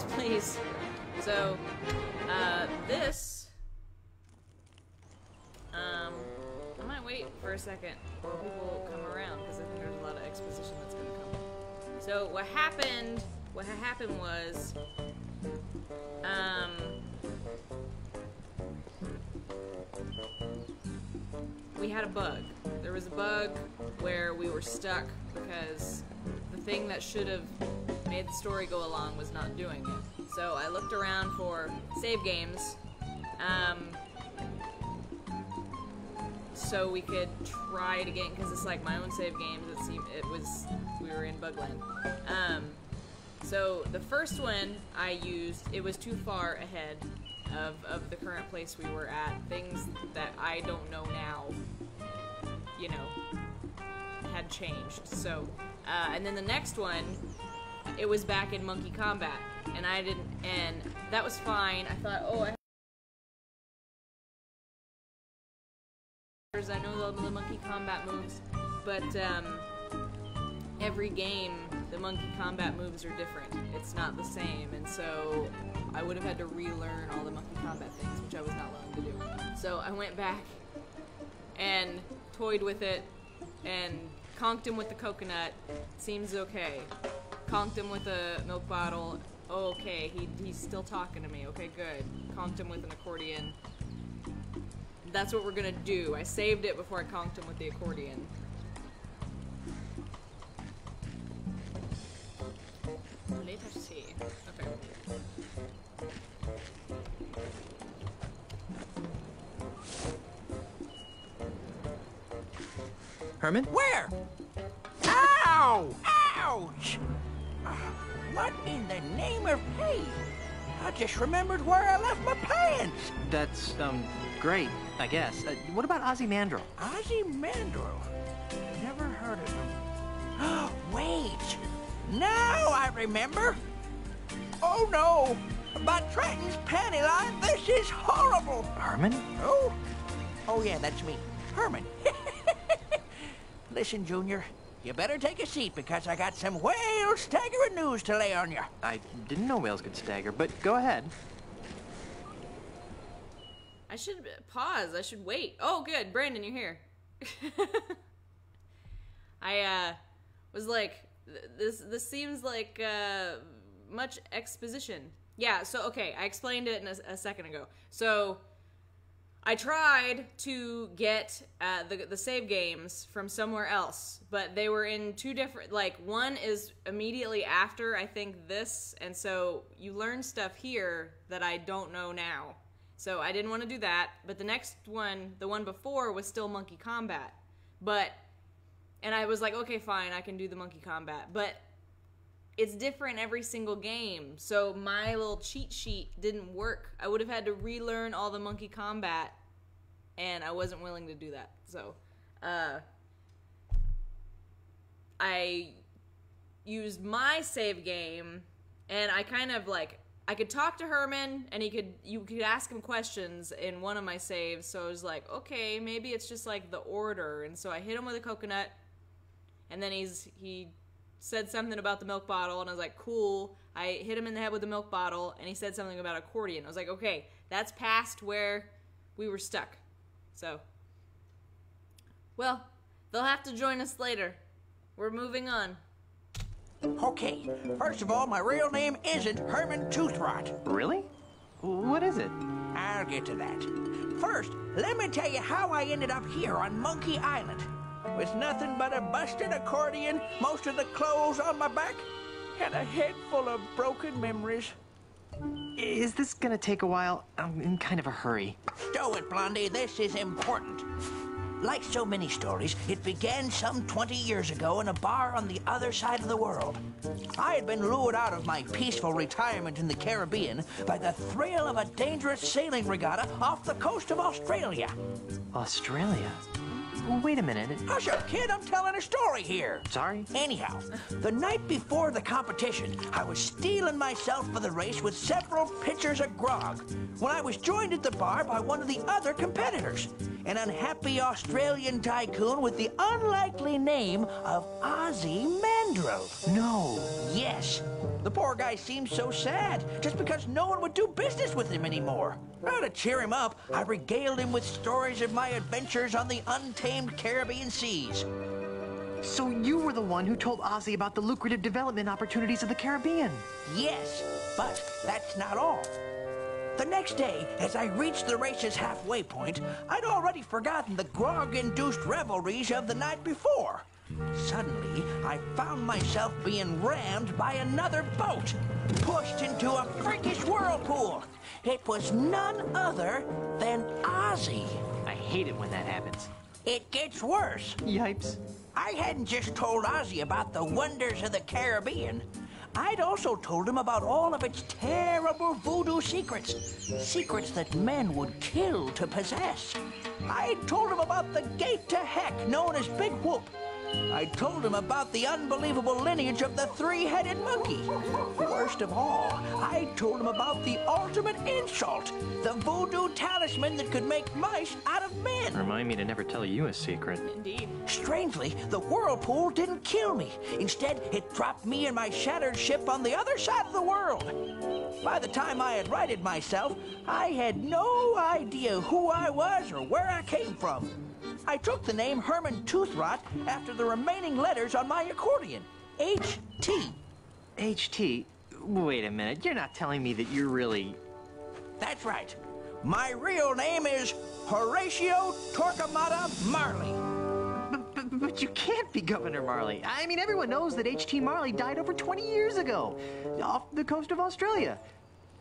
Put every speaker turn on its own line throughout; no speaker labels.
please, please. So, this... I might wait for a second while people come around, because I think there's a lot of exposition that's gonna come. So, what happened was... we had a bug. There was a bug where we were stuck because the thing that should have made the story go along was not doing it. So I looked around for save games, so we could try it again, because it's like my own save games. We were in Bugland. So the first one I used, it was too far ahead of the current place we were at. Things that I don't know now, you know, had changed. So, and then the next one, it was back in Monkey Combat, and and that was fine. I thought, oh, I know all the Monkey Combat moves, but every game, the Monkey Combat moves are different. It's not the same, and so I would have had to relearn all the Monkey Combat things, which I was not willing to do. So I went back and toyed with it and conked him with the coconut. Seems okay. Conked him with a milk bottle. Oh, okay, he's still talking to me. Okay, good. Conked him with an accordion. That's what we're gonna do. I saved it before I conked him with the accordion. Let us see. Okay.
Herman?
Where? Ow! Ouch! What in the name of hey? I just remembered where I left my pants.
That's, great, I guess. What about Ozymandias?
Ozymandias? Never heard of him. Wait! Now I remember! Oh no! By Trenton's panty line, this is horrible!
Herman?
Oh? Oh yeah, that's me. Herman. Listen, Junior, you better take a seat because I got some whale staggering news to lay on you.
I didn't know whales could stagger, but go ahead.
I should pause. I should wait. Oh, good. Brandon, you're here. I was like, this seems like much exposition. Yeah, so, okay, I explained it a second ago. So, I tried to get the save games from somewhere else, but they were in two different, like, one is immediately after, I think, this, and so you learn stuff here that I don't know now. So I didn't want to do that, but the next one, the one before, was still Monkey Combat. And I was like, okay, fine, I can do the Monkey Combat, but it's different every single game, so my little cheat sheet didn't work. I would have had to relearn all the Monkey Combat, and I wasn't willing to do that. So, I used my save game, and I kind of like, I could talk to Herman, and you could ask him questions in one of my saves, so I was like, okay, maybe it's just like the order, and so I hit him with a coconut, and then he said something about the milk bottle, and I was like, cool. I hit him in the head with the milk bottle, and he said something about accordion. I was like, okay, that's past where we were stuck. So, well, they'll have to join us later. We're moving on.
Okay, first of all, my real name isn't Herman Toothrot.
Really? What is it?
I'll get to that. First, let me tell you how I ended up here on Monkey Island. With nothing but a busted accordion, most of the clothes on my back, and a head full of broken memories.
Is this gonna take a while? I'm in kind of a hurry.
Stow it, Blondie. This is important. Like so many stories, it began some 20 years ago in a bar on the other side of the world. I had been lured out of my peaceful retirement in the Caribbean by the thrill of a dangerous sailing regatta off the coast of Australia.
Australia? Wait a minute.
Hush up, kid. I'm telling a story here.
Sorry?
Anyhow, the night before the competition, I was steeling myself for the race with several pitchers of grog when I was joined at the bar by one of the other competitors. an unhappy Australian tycoon with the unlikely name of Ozzy Mandrill.
No.
Yes. The poor guy seemed so sad, just because no one would do business with him anymore. Now, to cheer him up, I regaled him with stories of my adventures on the untamed Caribbean seas.
So you were the one who told Ozzy about the lucrative development opportunities of the Caribbean.
Yes, but that's not all. The next day, as I reached the race's halfway point, I'd already forgotten the grog-induced revelries of the night before. Suddenly, I found myself being rammed by another boat, pushed into a freakish whirlpool. It was none other than Ozzy.
I hate it when that happens.
It gets worse.
Yipes.
I hadn't just told Ozzy about the wonders of the Caribbean. I'd also told him about all of its terrible voodoo secrets. Secrets that men would kill to possess. I'd told him about the gate to heck known as Big Whoop. I told him about the unbelievable lineage of the three-headed monkey. Worst of all, I told him about the ultimate insult, the voodoo talisman that could make mice out of men.
Remind me to never tell you a secret.
Indeed.
Strangely, the whirlpool didn't kill me. Instead, it dropped me and my shattered ship on the other side of the world. By the time I had righted myself, I had no idea who I was or where I came from. I took the name Herman Toothrot after the remaining letters on my accordion, H.T.
HT? Wait a minute, you're not telling me that you're really...
That's right. My real name is Horatio Torquemada Marley.
But you can't be Governor Marley. I mean, everyone knows that H.T. Marley died over 20 years ago, off the coast of Australia.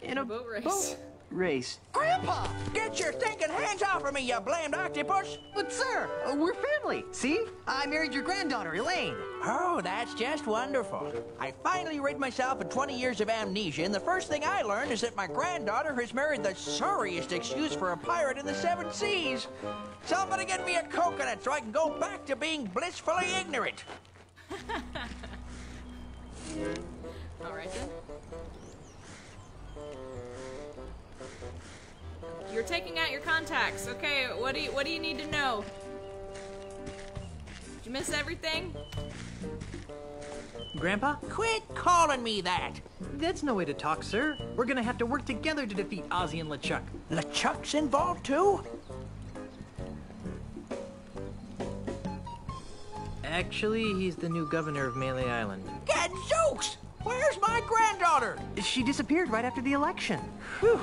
In a
boat race.
Race.
Grandpa! Get your stinking hands off of me, you blamed octopus!
But sir, we're family. See? I married your granddaughter, Elaine.
Oh, that's just wonderful. I finally rid myself of 20 years of amnesia, and the first thing I learned is that my granddaughter has married the sorriest excuse for a pirate in the seven seas. Somebody get me a coconut so I can go back to being blissfully ignorant.
All right then. You're taking out your contacts. Okay, what do you need to know? Did you miss everything?
Grandpa?
Quit calling me that.
That's no way to talk, sir. We're gonna have to work together to defeat Ozzy and LeChuck.
LeChuck's involved too?
Actually, he's the new governor of Melee Island.
Gadzooks! Where's my granddaughter?
She disappeared right after the election.
Whew.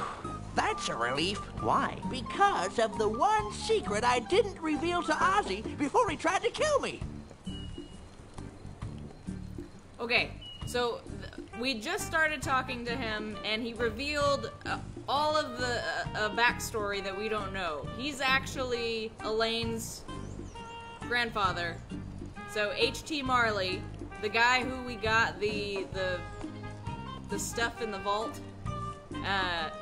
That's a relief.
Why?
Because of the one secret I didn't reveal to Ozzy before he tried to kill me.
Okay, so we just started talking to him, and he revealed all of the backstory that we don't know. He's actually Elaine's grandfather. So H.T. Marley, the guy who we got the stuff in the vault,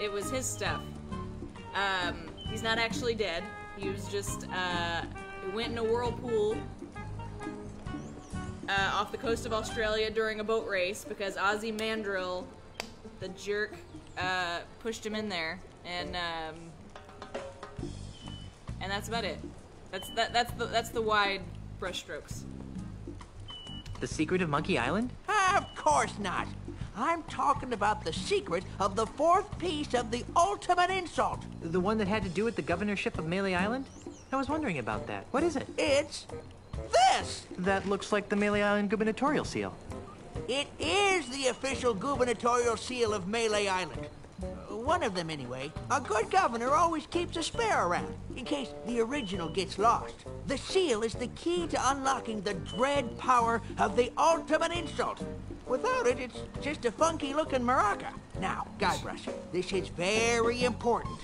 it was his stuff. He's not actually dead. He was just, he went in a whirlpool off the coast of Australia during a boat race because Ozzy Mandrill, the jerk, pushed him in there, and that's about it. That's the wide brushstrokes.
The secret of Monkey Island?
Of course not. I'm talking about the secret of the fourth piece of the ultimate insult.
The one that had to do with the governorship of Melee Island? I was wondering about that. What is it?
It's this.
That looks like the Melee Island gubernatorial seal.
It is the official gubernatorial seal of Melee Island. One of them, anyway. A good governor always keeps a spare around, in case the original gets lost. The seal is the key to unlocking the dread power of the ultimate insult. Without it, it's just a funky-looking maraca. Now, Guybrush, this is very important.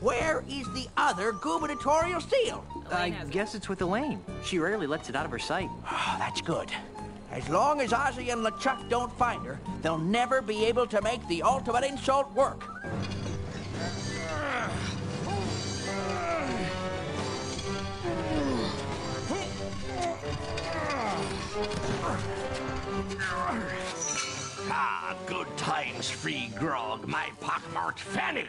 Where is the other gubernatorial seal?
I guess it's with Elaine. She rarely lets it out of her sight.
Oh, that's good. As long as Ozzy and LeChuck don't find her, they'll never be able to make the ultimate insult work.
Ah, good times, free grog, my pockmarked fanny.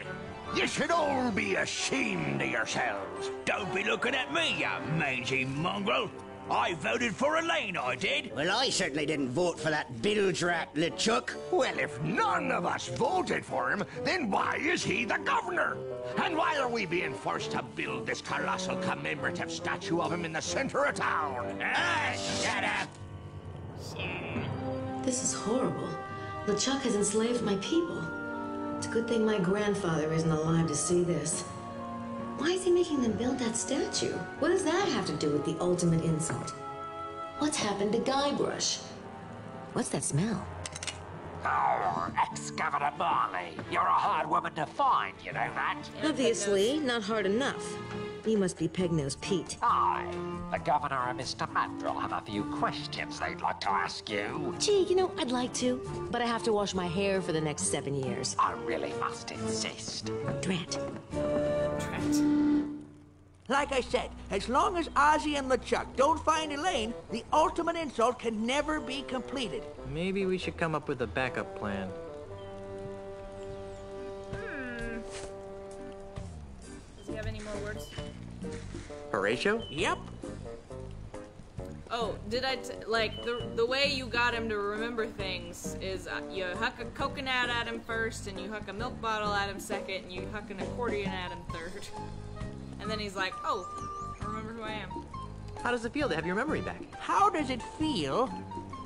You should all be ashamed of yourselves. Don't be looking at me, you mangy mongrel. I voted for Elaine, I did.
Well, I certainly didn't vote for that bilge rat, LeChuck.
Well, if none of us voted for him, then why is he the governor? And why are we being forced to build this colossal commemorative statue of him in the center of town? Ah, shut up!
This is horrible. LeChuck has enslaved my people. It's a good thing my grandfather isn't alive to see this. Why is he making them build that statue? What does that have to do with the ultimate insult? What's happened to Guybrush? What's that smell?
Oh, ex-Governor Marley. You're a hard woman to find, you know that?
Obviously, not hard enough. You must be Pegnose Pete.
I, the Governor and Mr. Mandrill, have a few questions they'd like to ask you.
Gee, you know, I'd like to, but I have to wash my hair for the next 7 years.
I really must insist.
Drat.
Like I said, as long as Ozzy and LeChuck don't find Elaine, the ultimate insult can never be completed.
Maybe we should come up with a backup plan.
Does he have any more words?
Horatio?
Yep.
Oh, did like, the way you got him to remember things is you huck a coconut at him first, and you huck a milk bottle at him second, and you huck an accordion at him third. And then he's like, oh, I remember who I am.
How does it feel to have your memory back?
How does it feel?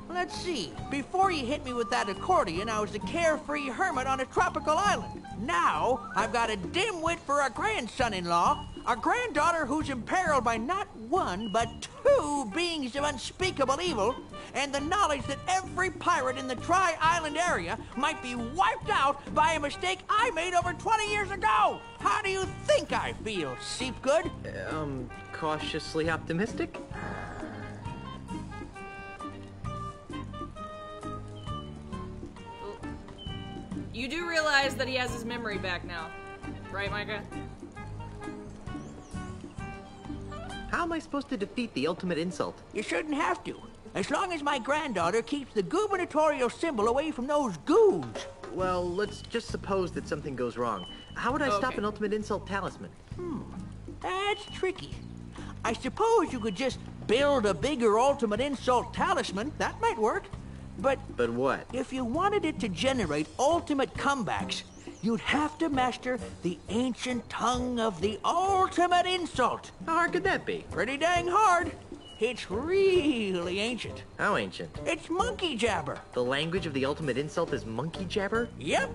Let's see. Before you hit me with that accordion, I was a carefree hermit on a tropical island. Now, I've got a dimwit for a grandson-in-law, a granddaughter who's imperiled by not one, but two beings of unspeakable evil, and the knowledge that every pirate in the Tri-Island area might be wiped out by a mistake I made over 20 years ago. How do you think I feel, Seepgood?
Cautiously optimistic?
You do realize that he has his memory back now, right, Micah?
How am I supposed to defeat the ultimate insult?
You shouldn't have to. As long as my granddaughter keeps the gubernatorial symbol away from those goons.
Well, let's just suppose that something goes wrong. How would I stop
Okay.
an ultimate insult talisman?
That's tricky. I suppose you could just build a bigger ultimate insult talisman. That might work. But
But what?
if you wanted it to generate ultimate comebacks, you'd have to master the ancient tongue of the ultimate insult.
How hard could that be?
Pretty dang hard. It's really ancient.
How ancient?
It's monkey jabber.
The language of the ultimate insult is monkey jabber?
Yep.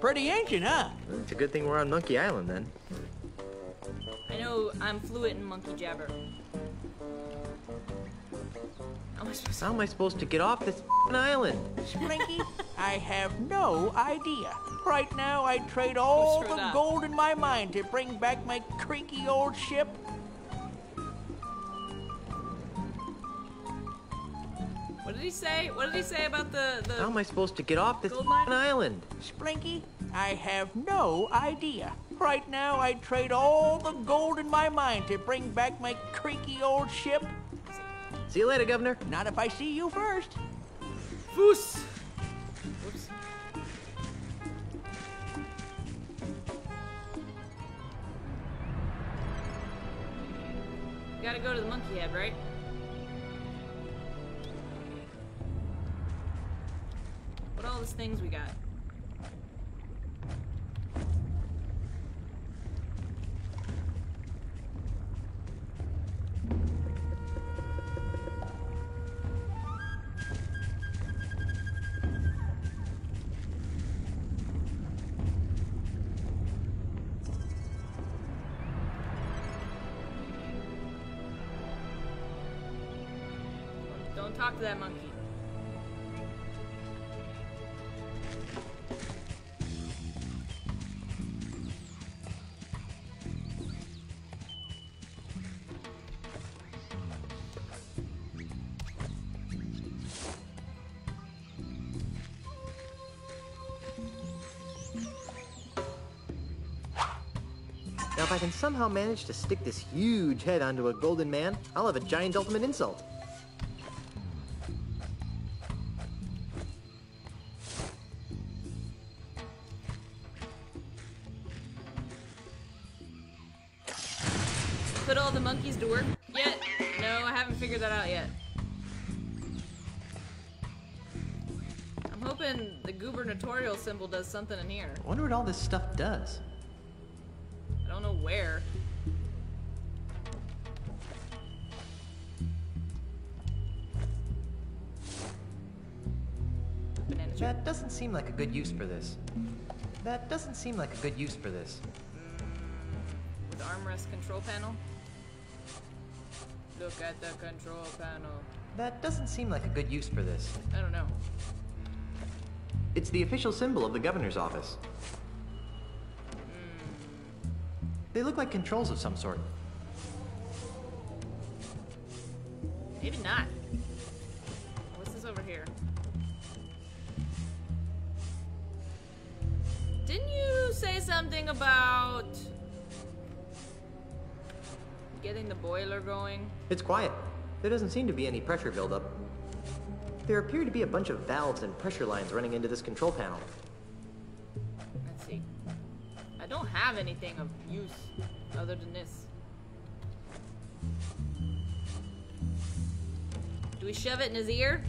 Pretty ancient, huh?
It's a good thing we're on Monkey Island, then.
I know I'm fluent in monkey jabber.
How am I supposed to get off this f***ing island?
Splinky, I have no idea. Right now, I'd trade all
screwed
the
up?
gold in my mind to bring back my creaky old ship.
What did he say? What did he say about the
How am I supposed to get off this
Gold mine?
f***ing island?
Splinky, I have no idea. Right now, I'd trade all the gold in my mind to bring back my creaky old ship.
See you later, Governor.
Not if I see you first.
Foos? Whoops. We gotta go to the monkey head, right? What all these things we got? Don't talk to that monkey.
Now, if I can somehow manage to stick this huge head onto a golden man, I'll have a giant ultimate insult.
put all the monkeys to work yet? No, I haven't figured that out yet. I'm hoping the gubernatorial symbol does something in here.
I wonder what all this stuff does.
I don't know where. Banana chip.
That doesn't seem like a good use for this. That doesn't seem like a good use for this.
With armrest control panel. Look at the control panel.
That doesn't seem like a good use for this.
I don't know.
It's the official symbol of the governor's office. They look like controls of some sort.
Maybe not. What's this over here? Didn't you say something about getting the boiler going?
It's quiet. There doesn't seem to be any pressure buildup. There appear to be a bunch of valves and pressure lines running into this control panel.
Let's see. I don't have anything of use other than this. Do we shove it in his ear?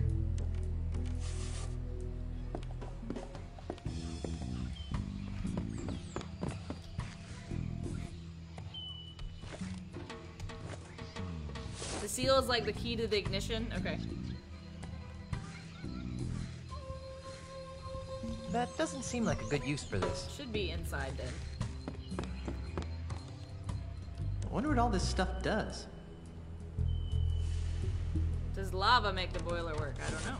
The seal is like the key to the ignition? Okay.
That doesn't seem like a good use for this.
Should be inside then.
I wonder what all this stuff does.
Does lava make the boiler work? I don't know.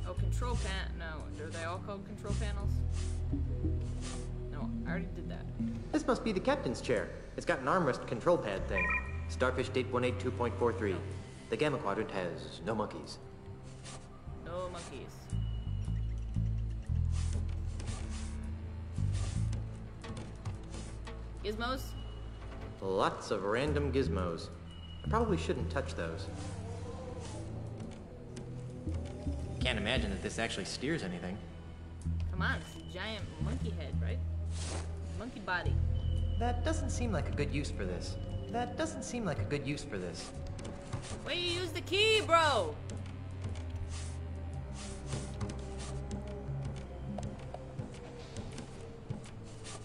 Oh, control pan. No, are they all called control panels? No, I already did that.
This must be the captain's chair. It's got an armrest control pad thing. Starfish date 182.43. The Gamma Quadrant has no monkeys.
No monkeys. Gizmos?
Lots of random gizmos. I probably shouldn't touch those. Can't imagine that this actually steers anything.
Come on, it's a giant monkey head, right? Monkey body.
That doesn't seem like a good use for this. That doesn't seem like a good use for this.
Why you use the key, bro?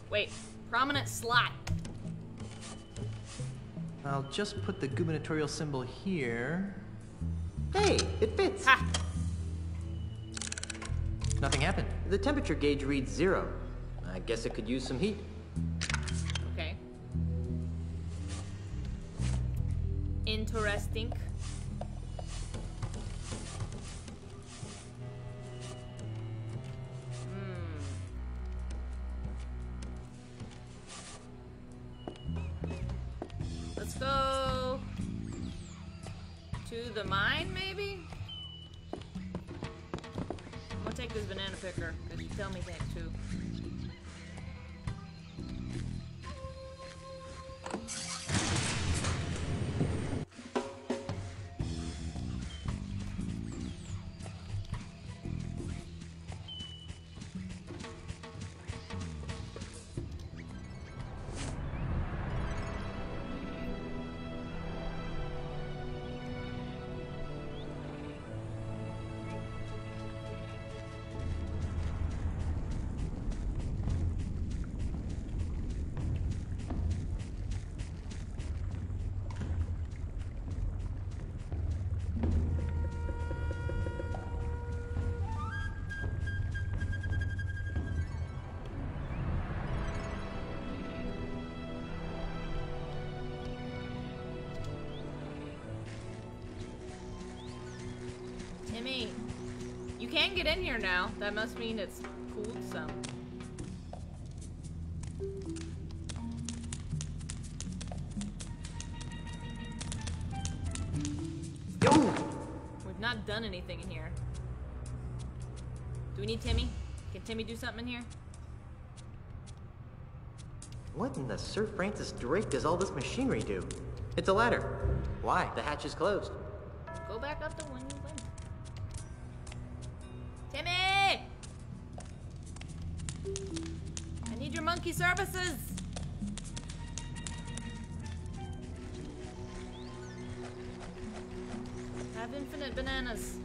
Wait, prominent slot.
I'll just put the gubernatorial symbol here. Hey, it fits!
Ha!
Nothing happened. The temperature gauge reads 0. I guess it could use some heat.
Okay. Interesting. Let's go to the mine, maybe? I'm gonna take this banana picker, because you tell me things too. Timmy, you can get in here now. That must mean it's cooled some. We've not done anything in here. Do we need Timmy? Can Timmy do something in here?
What in the Sir Francis Drake does all this machinery do? It's a ladder. Why? The hatch is closed.
Go back up the one you went. Timmy! I need your monkey services! Infinite bananas.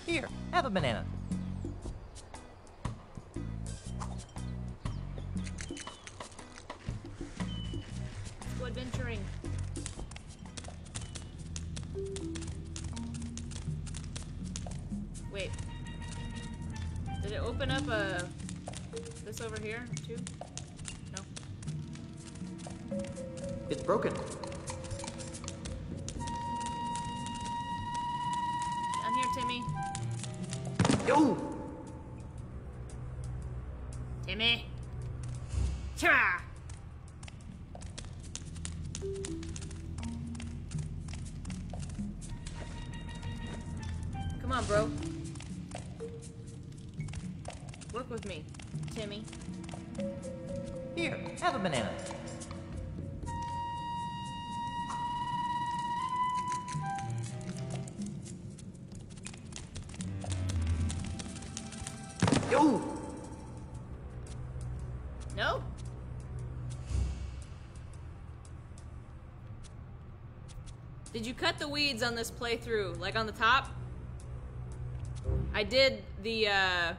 Here, have a banana.
Let's go adventuring. Wait. Did it open up this over here too? No.
It's broken.
Down here, Timmy.
Yo!
Timmy. Cha! Come on, bro. Work with me, Timmy.
Here, have a banana. Yo!
No? Did you cut the weeds on this playthrough? Like on the top? I did the, I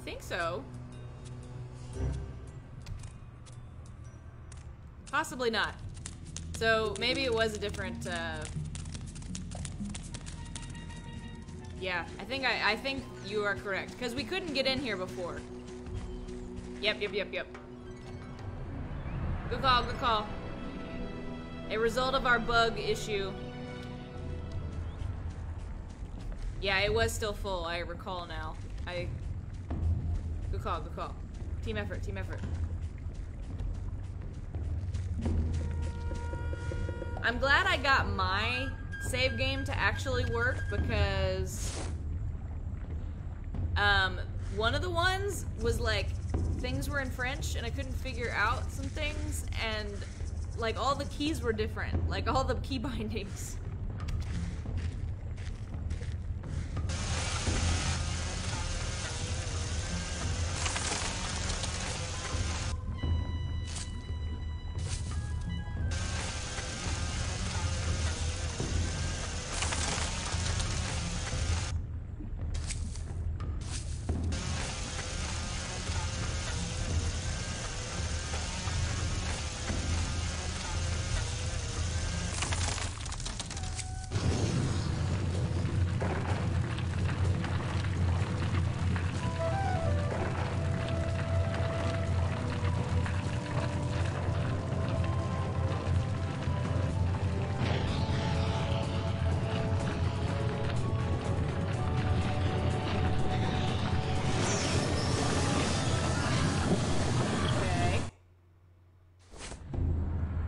think so. Possibly not. So maybe it was a different, yeah, I think you are correct. Because we couldn't get in here before. Yep. Good call, good call. A result of our bug issue. Yeah, it was still full, I recall now. Good call, good call. Team effort, team effort. I'm glad I got my save game to actually work because one of the ones was like things were in French and I couldn't figure out some things, and like all the keys were different, like all the key bindings.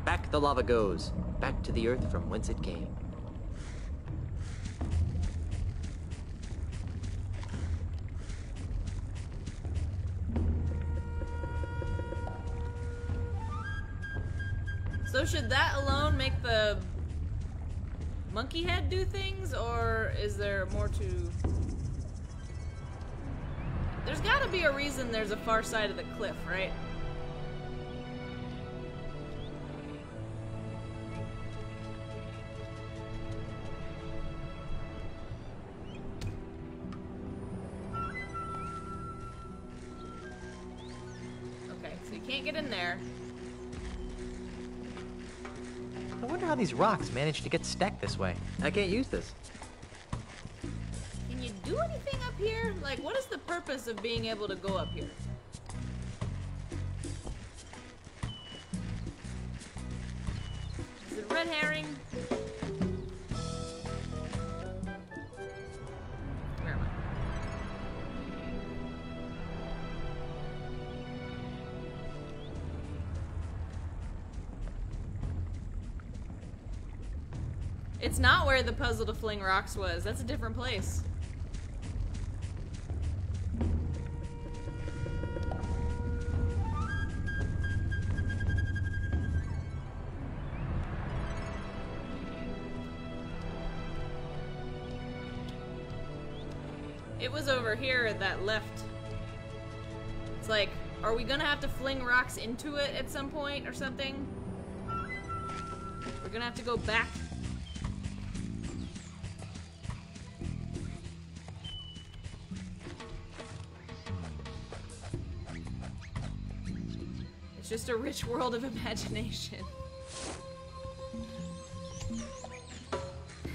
Back the lava goes, back to the earth from whence it came.
So should that alone make the monkey head do things, or is there more to... There's gotta be a reason there's a far side of the cliff, right? Okay, so you can't get in there.
I wonder how these rocks managed to get stacked this way. I can't use this.
Can you do anything up here? Like, what is the purpose of being able to go up here? Is it red herring? Where am I? It's not where the puzzle to fling rocks was. That's a different place. It was over here that left. It's like Are we gonna have to fling rocks into it at some point or something? We're gonna have to go back. It's just a rich world of imagination.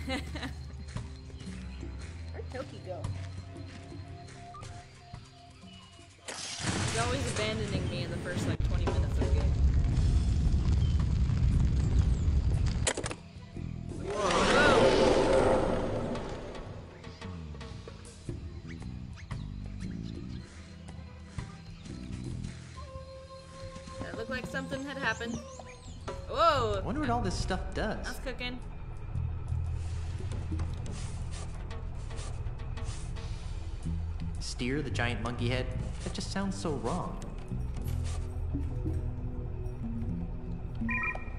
Where'd Toki go? He's always abandoning me in the first like 20 minutes of the game. Whoa. That looked like something had happened. Whoa!
I wonder what all this stuff does.
That's cooking.
Steer the giant monkey head? That just sounds so wrong.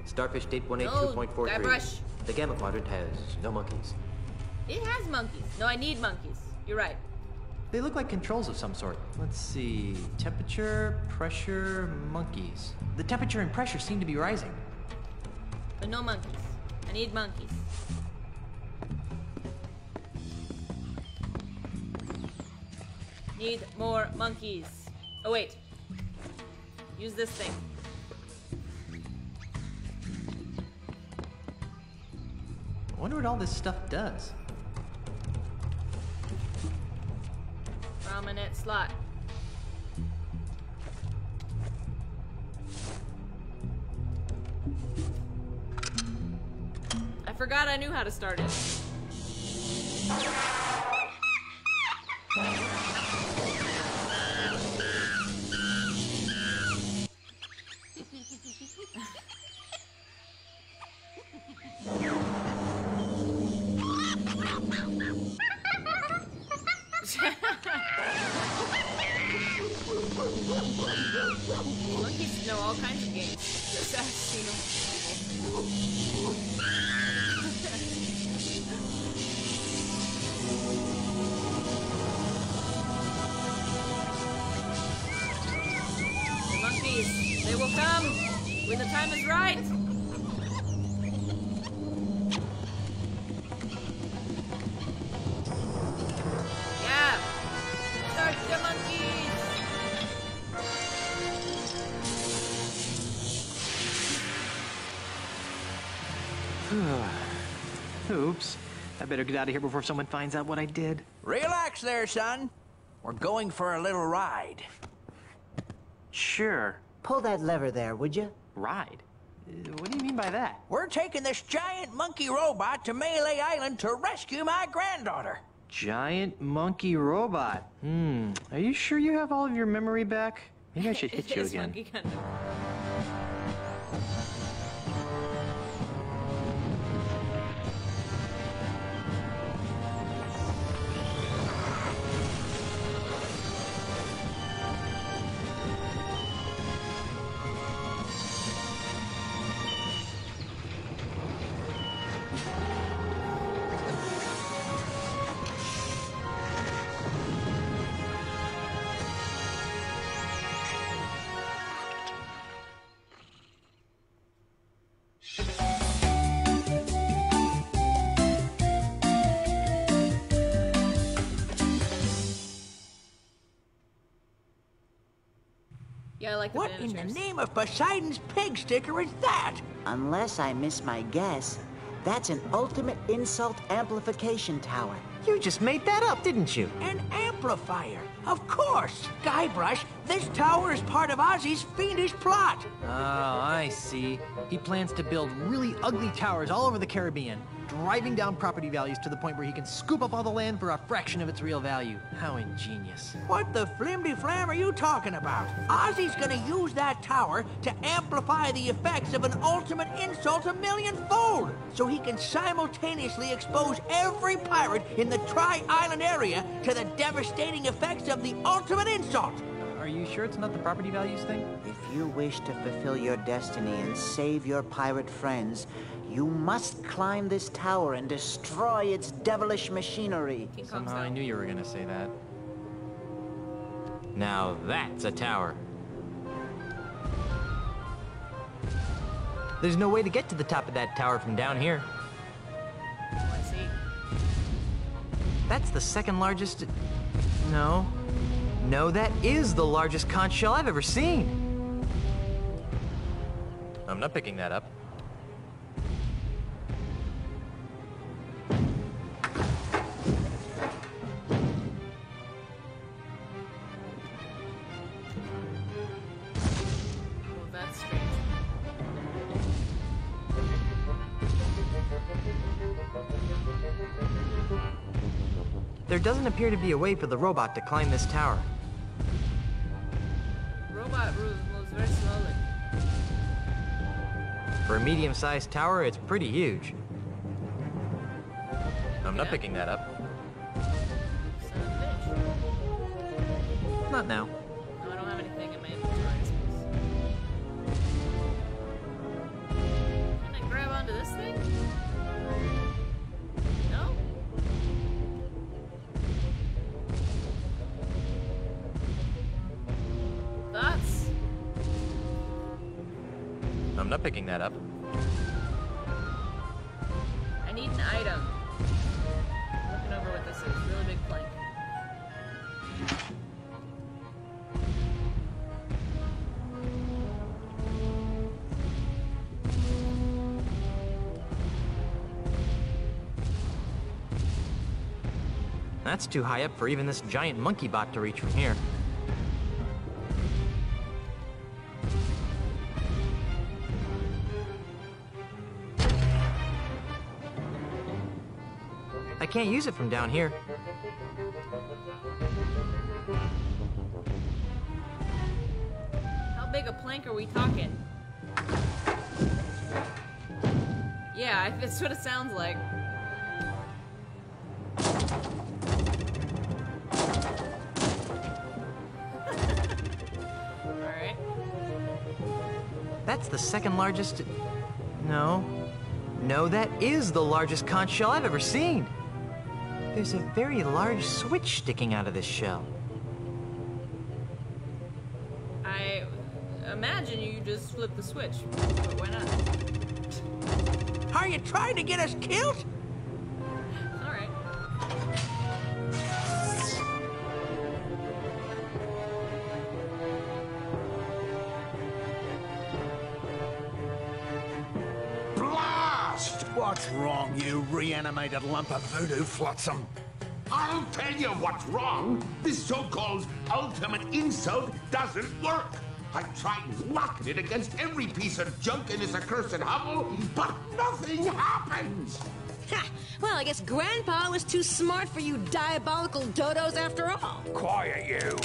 Starfish date 182.43.
Guybrush.
The Gamma Quadrant has no monkeys.
It has monkeys. No, I need monkeys. You're right.
They look like controls of some sort. Let's see. Temperature, pressure, monkeys. The temperature and pressure seem to be rising.
But no monkeys. I need monkeys. Need more monkeys. Oh, wait. Use this thing.
I wonder what all this stuff does.
Prominent slot. I forgot I knew how to start it. Monkeys know all kinds of games. Just I've seen them. The monkeys, they will come when the time is right. Yeah, start the monkeys.
Oops. I better get out of here before someone finds out what I did.
Relax there, son. We're going for a little ride.
Sure.
Pull that lever there, would you?
Ride? What do you mean by that?
We're taking this giant monkey robot to Melee Island to rescue my granddaughter.
Giant monkey robot. Are you sure you have all of your memory back? Maybe I should hit
It
you
is
again.
Monkey Gundam. Yeah, I like the
What
banana
in
chairs.
the name of Poseidon's pig sticker is that?
Unless I miss my guess, that's an ultimate insult amplification tower.
You just made that up, didn't you?
An amplifier. Of course. Guybrush, this tower is part of Ozzy's fiendish plot.
Oh, I see. He plans to build really ugly towers all over the Caribbean, driving down property values to the point where he can scoop up all the land for a fraction of its real value. How ingenious.
What the flimdy-flam are you talking about? Ozzy's gonna use that tower to amplify the effects of an ultimate insult a millionfold, so he can simultaneously expose every pirate in the Tri-Island area to the devastating effects of the ultimate insult.
Are you sure it's not the property values thing?
If you wish to fulfill your destiny and save your pirate friends, you must climb this tower and destroy its devilish machinery.
King Kong
Somehow I
style.
knew you were gonna say that. Now that's a tower. There's no way to get to the top of that tower from down here.
I see.
That's the second largest... No. No, that is the largest conch shell I've ever seen. I'm not picking that up.
Oh, that's strange.
There doesn't appear to be a way for the robot to climb this tower.
Robot moves very slowly.
For a medium-sized tower, it's pretty huge. I'm not
Yeah.
picking that up.
Son of a bitch.
Not now.
No, I don't have anything in my inventory, I suppose. Can I grab onto this thing? No? Thoughts?
I'm not picking that up.
I need an item. Looking over what this is. Really big plank.
That's too high up for even this giant monkey bot to reach from here. I can't use it from down here.
How big a plank are we talking? Yeah, that's what it sounds like. Alright.
That's the second largest... No. No, that is the largest conch shell I've ever seen. There's a very large switch sticking out of this shell.
I imagine you just flip the switch, but why not?
Are you trying to get us killed?
Alright.
Blast! What's wrong, you reanimated lump of voodoo flotsam?
I'll tell you what's wrong. This so-called ultimate insult doesn't work. I've tried knocking it against every piece of junk in this accursed hovel, but nothing happens.
Ha! Well, I guess Grandpa was too smart for you diabolical dodos after all.
Quiet, you.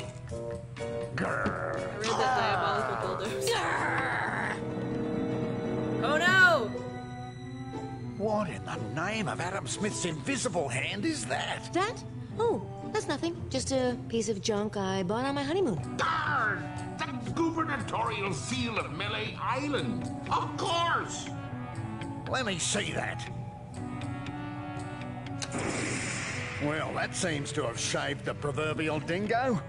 I read that diabolical dildos. Oh no!
What in the name of Adam Smith's invisible hand is that?
That? Oh, that's nothing. Just a piece of junk I bought on my honeymoon.
Darn! The gubernatorial seal of Melee Island. Of course!
Let me see that. Well, that seems to have shaved the proverbial dingo.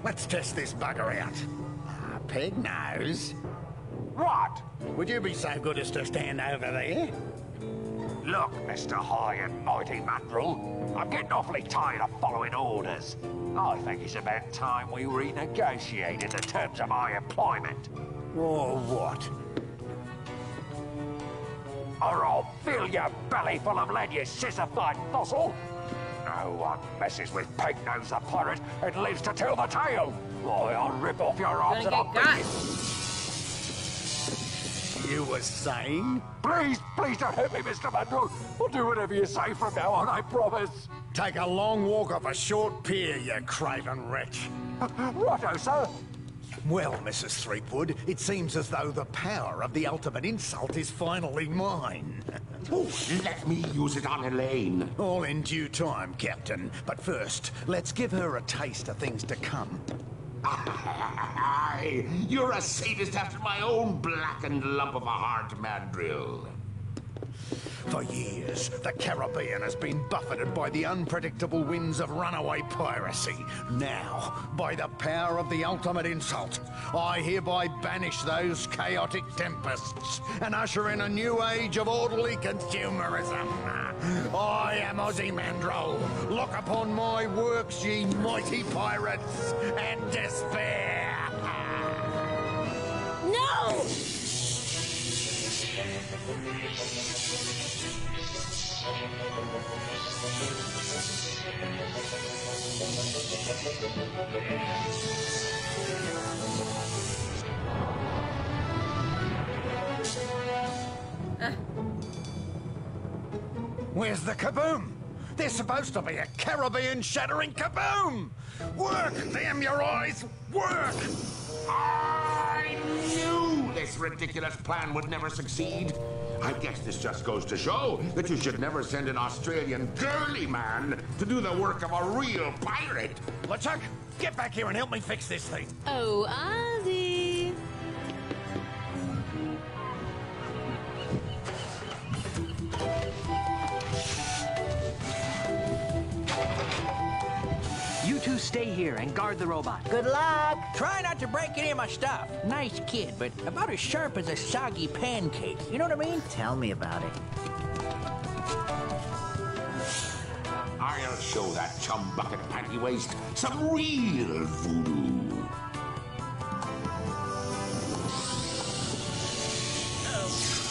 Let's test this bugger out. Peg nose.
What?
Would you be so good as to stand over there?
Look, Mr. High and Mighty Mandrill, I'm getting awfully tired of following orders. I think it's about time we renegotiated the terms of my employment.
Or what?
Or I'll fill your belly full of lead, you sissified fossil. No one messes with Pegnose the pirate and lives to tell the tale. I'll rip off your arms and I'll
got.
You were saying?
Please don't hurt me, Mr. Mandrill. I'll do whatever you say from now on, I promise.
Take a long walk off a short pier, you craven wretch.
Righto, sir.
Well, Mrs. Threepwood, it seems as though the power of the ultimate insult is finally mine.
Oh, let me use it on Elaine.
All in due time, Captain. But first, let's give her a taste of things to come.
Aye, you're a sadist after my own blackened lump of a heart, Mandrill.
For years, the Caribbean has been buffeted by the unpredictable winds of runaway piracy. Now, by the power of the ultimate insult, I hereby banish those chaotic tempests and usher in a new age of orderly consumerism. I am Ozymandias. Look upon my works, ye mighty pirates, and despair.
No!
Where's the kaboom? There's supposed to be a Caribbean-shattering kaboom! Work, damn your eyes! Work!
I knew this ridiculous plan would never succeed. I guess this just goes to show that you should never send an Australian girly man to do the work of a real pirate.
LeChuck, get back here and help me fix this thing.
Oh, Ozzy.
You two stay here and guard the robot.
Good luck!
Try not to break any of my stuff. Nice kid, but about as sharp as a soggy pancake. You know what I mean?
Tell me about it.
I'll show that chum bucket panty waist some real voodoo.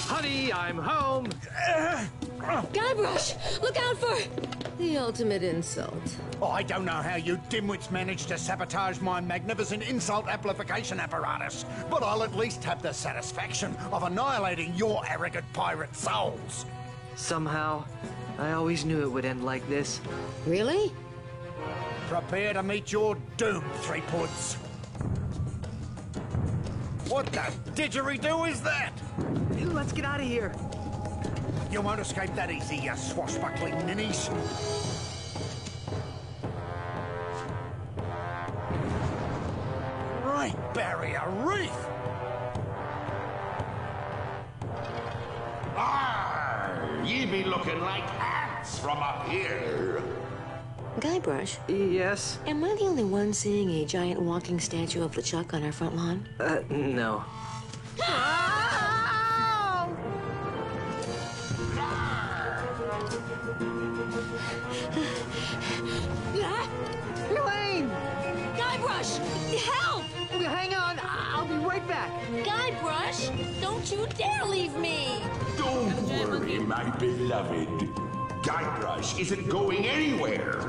Honey, I'm home.
Guybrush, look out for the ultimate insult.
Oh, I don't know how you dimwits managed to sabotage my magnificent insult amplification apparatus, but I'll at least have the satisfaction of annihilating your arrogant pirate souls.
Somehow, I always knew it would end like this.
Really?
Prepare to meet your doom, Threepwoods. What the didgeridoo is that?
Let's get out of here.
You won't escape that easy, you swashbuckling ninnies. Right, Barrier Reef!
Arr! Ye be looking like ants from up here.
Guybrush,
Yes?
am I the only one seeing a giant walking statue of LeChuck on our front lawn?
No.
Elaine! Guybrush, help!
Hang on, I'll be right back.
Guybrush, don't you dare leave me!
Don't worry, my beloved. Guybrush isn't going anywhere.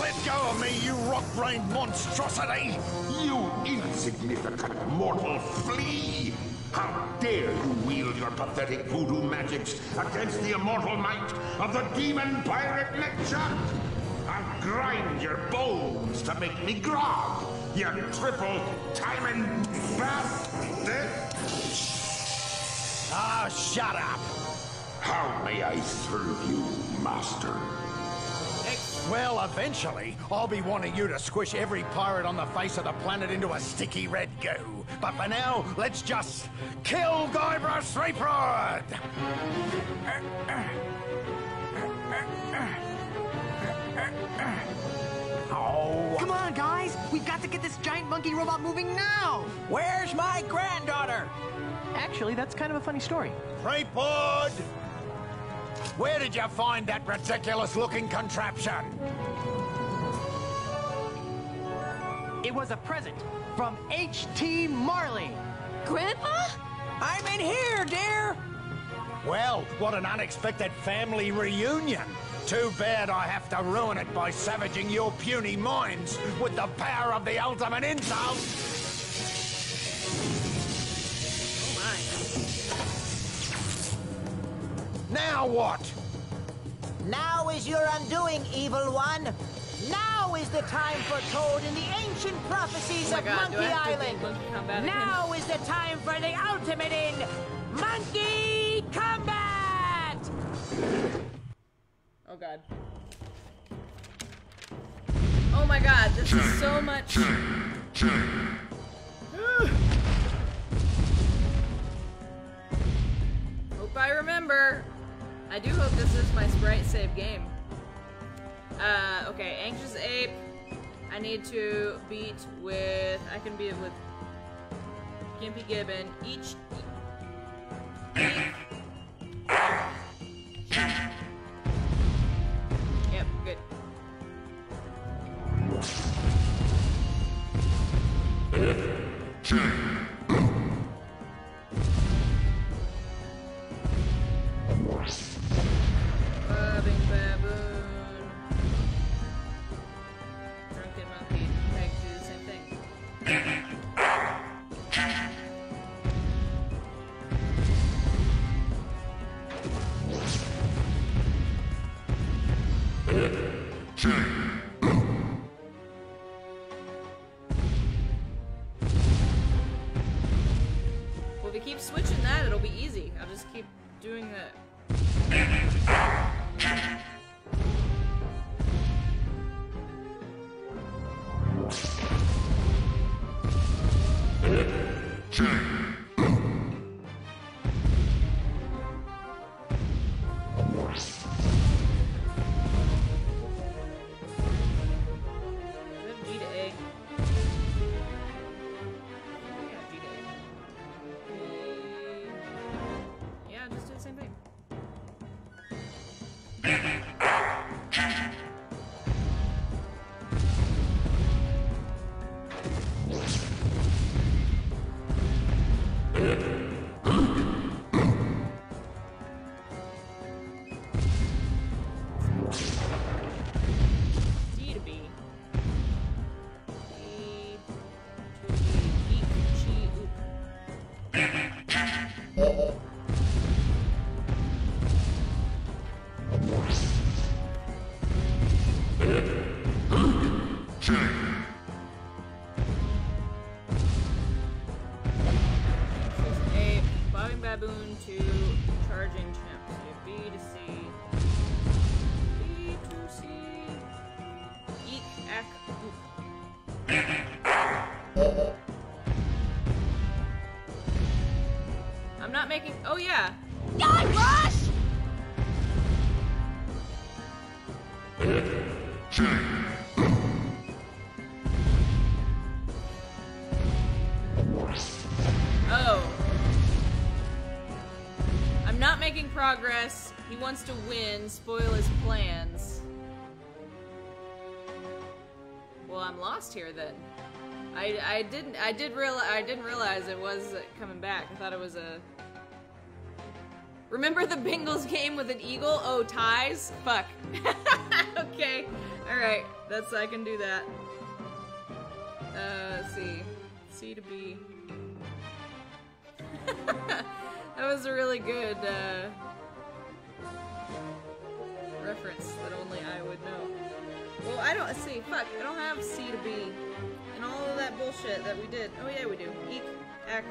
Let go of me, you rock-brained monstrosity!
You insignificant mortal flea! How dare you wield your pathetic voodoo magics against the immortal might of the demon pirate LeChuck? I'll grind your bones to make me grog, you triple-timing bastard!
Ah, shut up!
How may I serve you, master?
Well, eventually, I'll be wanting you to squish every pirate on the face of the planet into a sticky red goo. But for now, let's just kill Guybrush Threepwood!
Oh. Come on, guys! We've got to get this giant monkey robot moving now!
Where's my granddaughter?
Actually, that's kind of a funny story.
Threepwood! Where did you find that ridiculous-looking contraption?
It was a present from H.T. Marley.
Grandpa?
I'm in here, dear!
Well, what an unexpected family reunion. Too bad I have to ruin it by savaging your puny minds with the power of the ultimate insult. Now what?
Now is your undoing, evil one. Now is the time foretold in the ancient prophecies of Monkey Island. Now is the time for the ultimate in Monkey Combat!
Oh god. Oh my god, this is so much. remember. I do hope this is my sprite save game. Okay, Anxious Ape. I need to beat with. I can beat with Gimpy Gibbon. Each. Yep, good. Bobbing baboon. Drunken monkey. Peg do the same thing. Well, if we keep switching that, it'll be easy. I'll just keep doing that. G to A. Yeah, G to A. Yeah, just do the same thing. D to B. E to B. Eek, chi, oop. A bobbing baboon to charging chimp. So B to C. B to C. Eek, ack, oop. I'm not making. Oh yeah.
God, Rush!
Oh. I'm not making progress. He wants to win, spoil his plans. Well, I'm lost here then. I didn't realize it was coming back. I thought it was a. Remember the Bengals game with an eagle? Oh, ties? Fuck. Okay. Alright. I can do that. Let's see. C to B. That was a really good, reference that only I would know. Well, I don't, see, fuck, I don't have C to B. And all of that bullshit that we did. Oh yeah, we do. Eek, ack.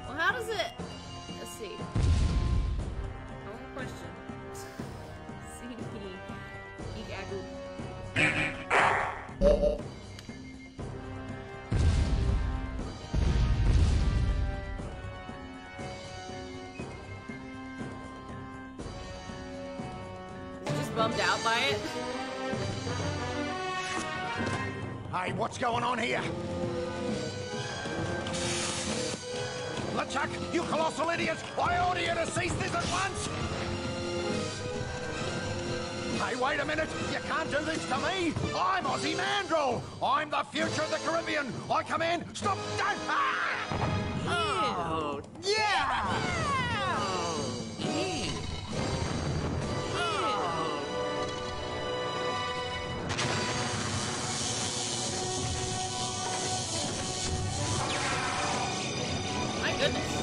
Well, how does it? Let's see. One question. C to P. Eek, agu. Bummed out by it.
Hey, what's going on here? LeChuck, you colossal idiots! I order you to cease this at once! Hey, wait a minute! You can't do this to me! I'm Ozzy Mandrill! I'm the future of the Caribbean! I command, stop!
Oh, yeah!
My goodness.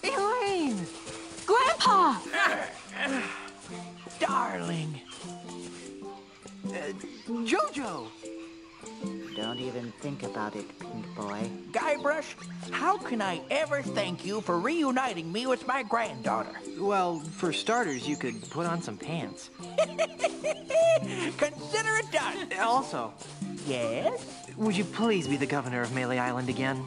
Elaine!
Grandpa!
Darling.
Jojo!
Don't even think about it, Pink Boy.
Guybrush, how can I ever thank you for reuniting me with my granddaughter?
Well, for starters, you could put on some pants.
Consider it done.
Also,
Yes?
would you please be the governor of Melee Island again?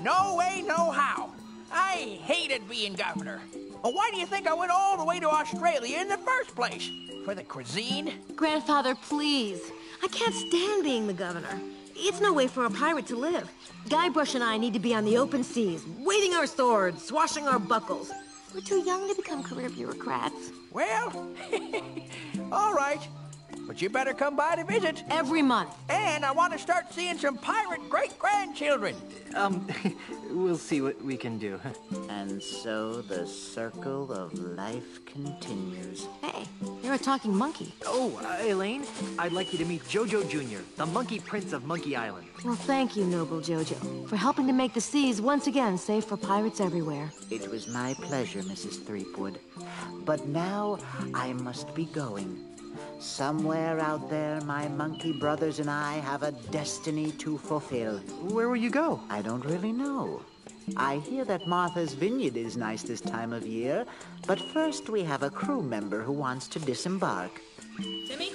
No way, no how. I hated being governor. Well, why do you think I went all the way to Australia in the first place? For the cuisine?
Grandfather, please. I can't stand being the governor. It's no way for a pirate to live. Guybrush and I need to be on the open seas, waving our swords, swashing our buckles. We're too young to become career bureaucrats.
Well, all right. But you better come by to visit.
Every month.
And I want to start seeing some pirate great-grandchildren.
We'll see what we can do.
And so the circle of life continues.
Hey, you're a talking monkey.
Oh, Elaine, I'd like you to meet Jojo Jr., the Monkey Prince of Monkey Island.
Well, thank you, noble Jojo, for helping to make the seas once again safe for pirates everywhere.
It was my pleasure, Mrs. Threepwood. But now I must be going. Somewhere out there, my monkey brothers and I have a destiny to fulfill.
Where will you go?
I don't really know. I hear that Martha's Vineyard is nice this time of year, but first we have a crew member who wants to disembark.
Timmy?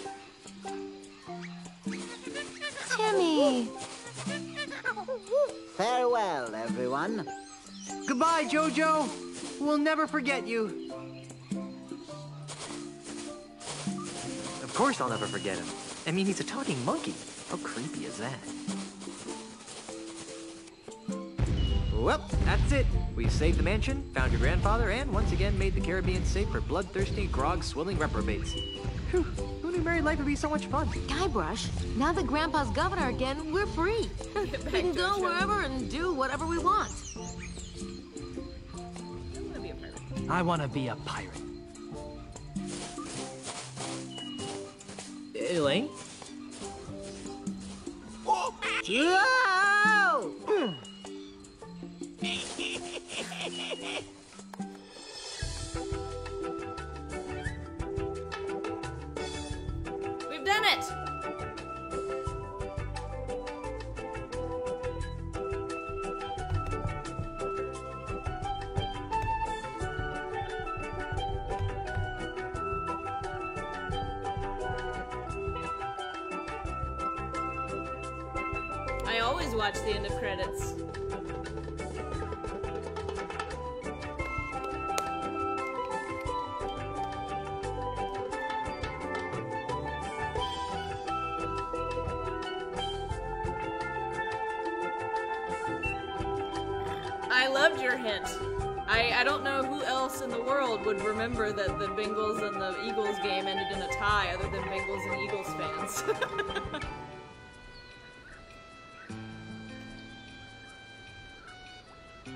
Timmy!
Farewell, everyone.
Goodbye, Jojo. We'll never forget you. Of course I'll never forget him. I mean, he's a talking monkey. How creepy is that? Well, that's it. We've saved the mansion, found your grandfather, and once again made the Caribbean safe for bloodthirsty, grog-swilling reprobates. Whew, who knew married life would be so much fun?
Guybrush, now that Grandpa's governor again, we're free. We can go wherever and do whatever we want.
I want to be a pirate. Elaine?
Whoa!
We've done it! I always watch the end of credits. I loved your hint. I don't know who else in the world would remember that the Bengals and the Eagles game ended in a tie other than Bengals and Eagles fans.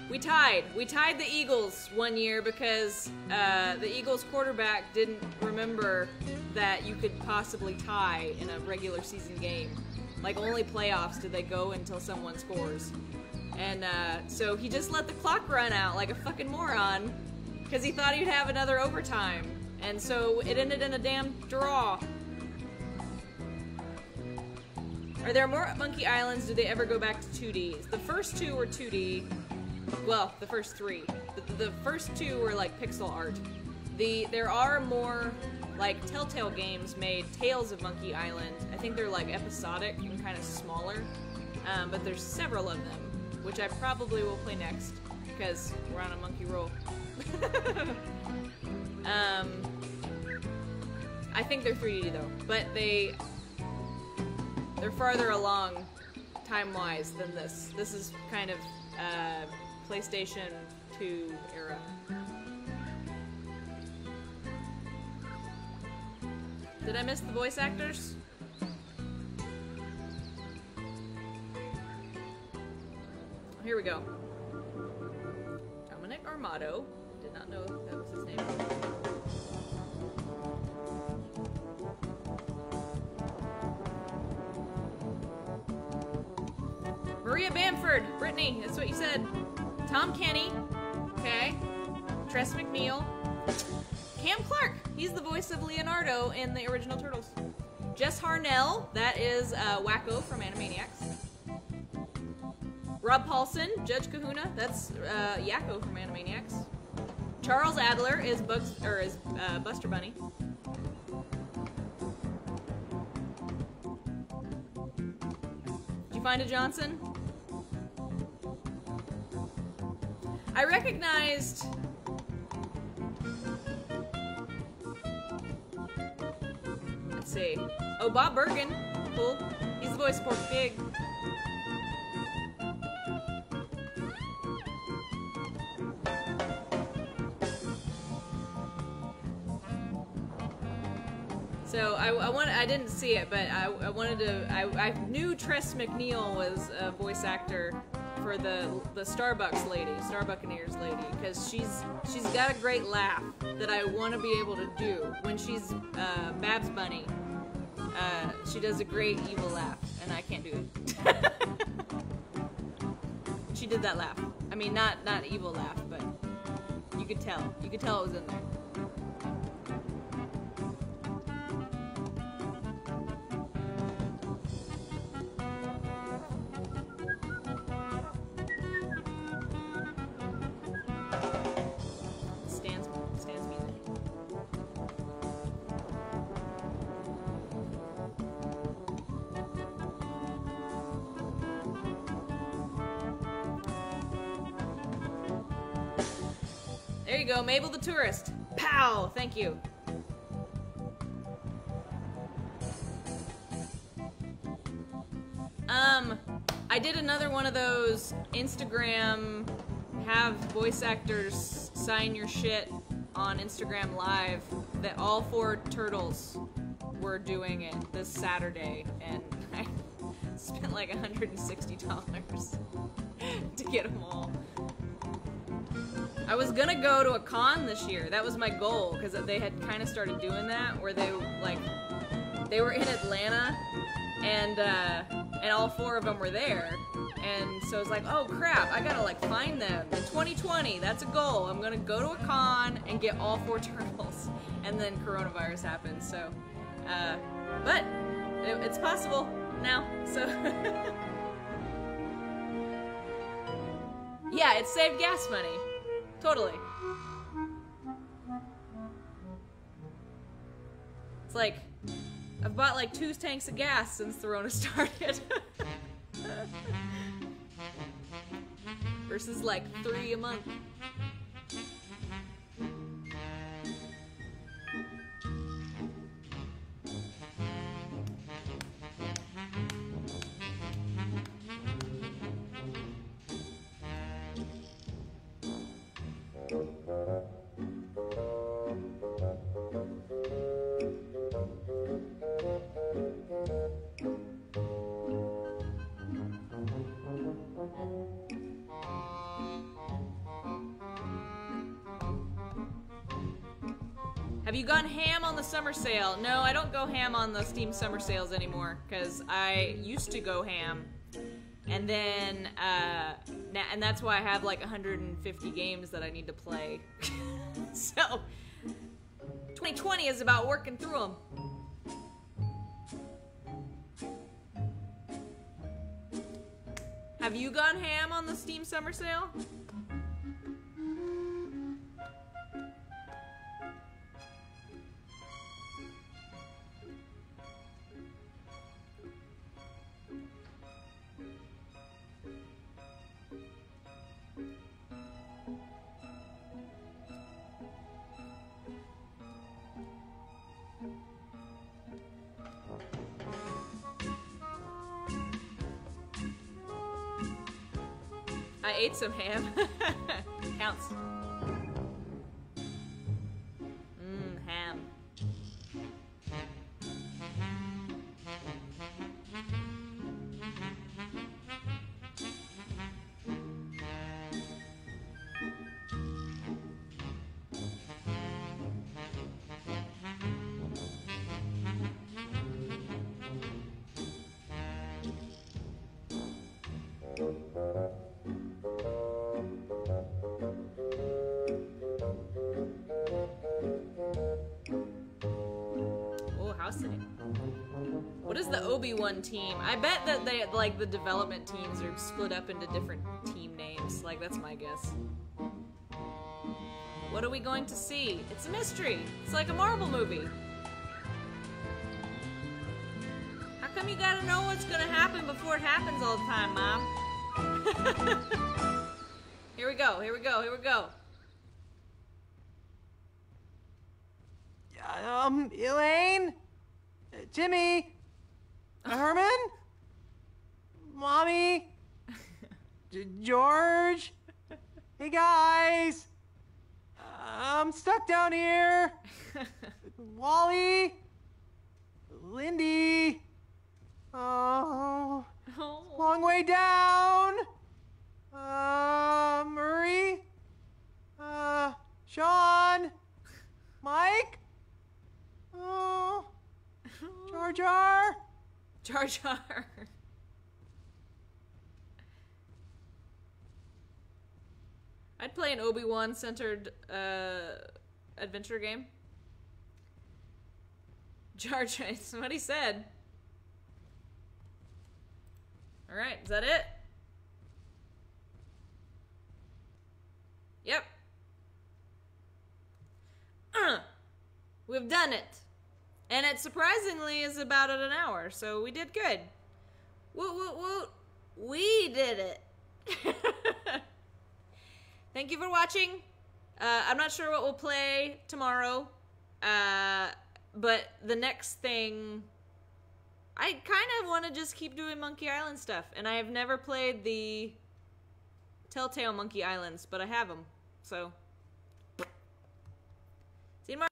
We tied. We tied the Eagles one year because the Eagles quarterback didn't remember that you could possibly tie in a regular season game. Like, only playoffs did they go until someone scores. And so he just let the clock run out like a fucking moron because he thought he'd have another overtime. And so it ended in a damn draw. Are there more Monkey Islands? Do they ever go back to 2D? The first two were 2D. Well, the first three. The first two were like pixel art. There are more like Telltale games made, Tales of Monkey Island. I think they're like episodic and kind of smaller. But there's several of them, which I probably will play next because we're on a monkey roll. I think they're 3D though, but they're farther along time-wise than this. This is kind of PlayStation 2 era. Did I miss the voice actors? Here we go. Dominic Armato. Did not know that was his name. Maria Bamford. Brittany, that's what you said. Tom Kenny. Okay. Tress MacNeille. Cam Clark. He's the voice of Leonardo in the original Turtles. Jess Harnell. That is Wacko from Animaniacs. Rob Paulson, Judge Kahuna. That's Yakko from Animaniacs. Charles Adler is Buster Bunny. Did you find a Johnson? I recognized. Let's see. Oh, Bob Bergen. Cool. He's the voice of Porky Pig. So I didn't see it, but I wanted to. I knew Tress MacNeille was a voice actor for the Starbucks lady, Starbuccaneers lady, because she's got a great laugh that I want to be able to do when she's Babs Bunny. She does a great evil laugh, and I can't do it. She did that laugh. I mean, not evil laugh, but you could tell. You could tell it was in there. Stan's music. There you go, Mabel the Tourist. Pow! Thank you. I did another one of those Instagram have voice actors sign your shit on Instagram Live that all 4 turtles were doing it this Saturday, and I spent like $160 to get them all. I was gonna go to a con this year. That was my goal, because they had kind of started doing that, where they were in Atlanta, and all 4 of them were there, and so it's like, oh crap, I gotta like find them in 2020. That's a goal. I'm gonna go to a con and get all 4 turtles, and then coronavirus happened. So, but it's possible now. So, yeah, it saved gas money. Totally. It's like, I've bought like 2 tanks of gas since the Rona started. Versus like 3 a month. Have you gone ham on the summer sale? No, I don't go ham on the Steam summer sales anymore, because I used to go ham, and then, and that's why I have like 150 games that I need to play. So, 2020 is about working through them. Have you gone ham on the Steam summer sale? I ate some ham. Counts. Ham. Oh, house sitting. What is the Obi-Wan team? I bet that they, like, the development teams are split up into different team names. Like, that's my guess. What are we going to see? It's a mystery. It's like a Marvel movie. How come you gotta know what's gonna happen before it happens all the time, Mom? Here we go, here we go, here we go.
Elaine? Timmy? Herman? Mommy? George? Hey guys! I'm stuck down here! Wally? Lindy? Oh, long way down! Murray? Sean? Mike? Oh, Jar Jar?
Jar Jar. I'd play an Obi-Wan centered adventure game. Jar Jar, that's what he said. Alright, is that it? Yep. We've done it. And it surprisingly is about at an hour, so we did good. Woot woot woot. We did it. Thank you for watching. I'm not sure what we'll play tomorrow. But the next thing... I kind of want to just keep doing Monkey Island stuff. And I have never played the Telltale Monkey Islands, but I have them. So... see you tomorrow.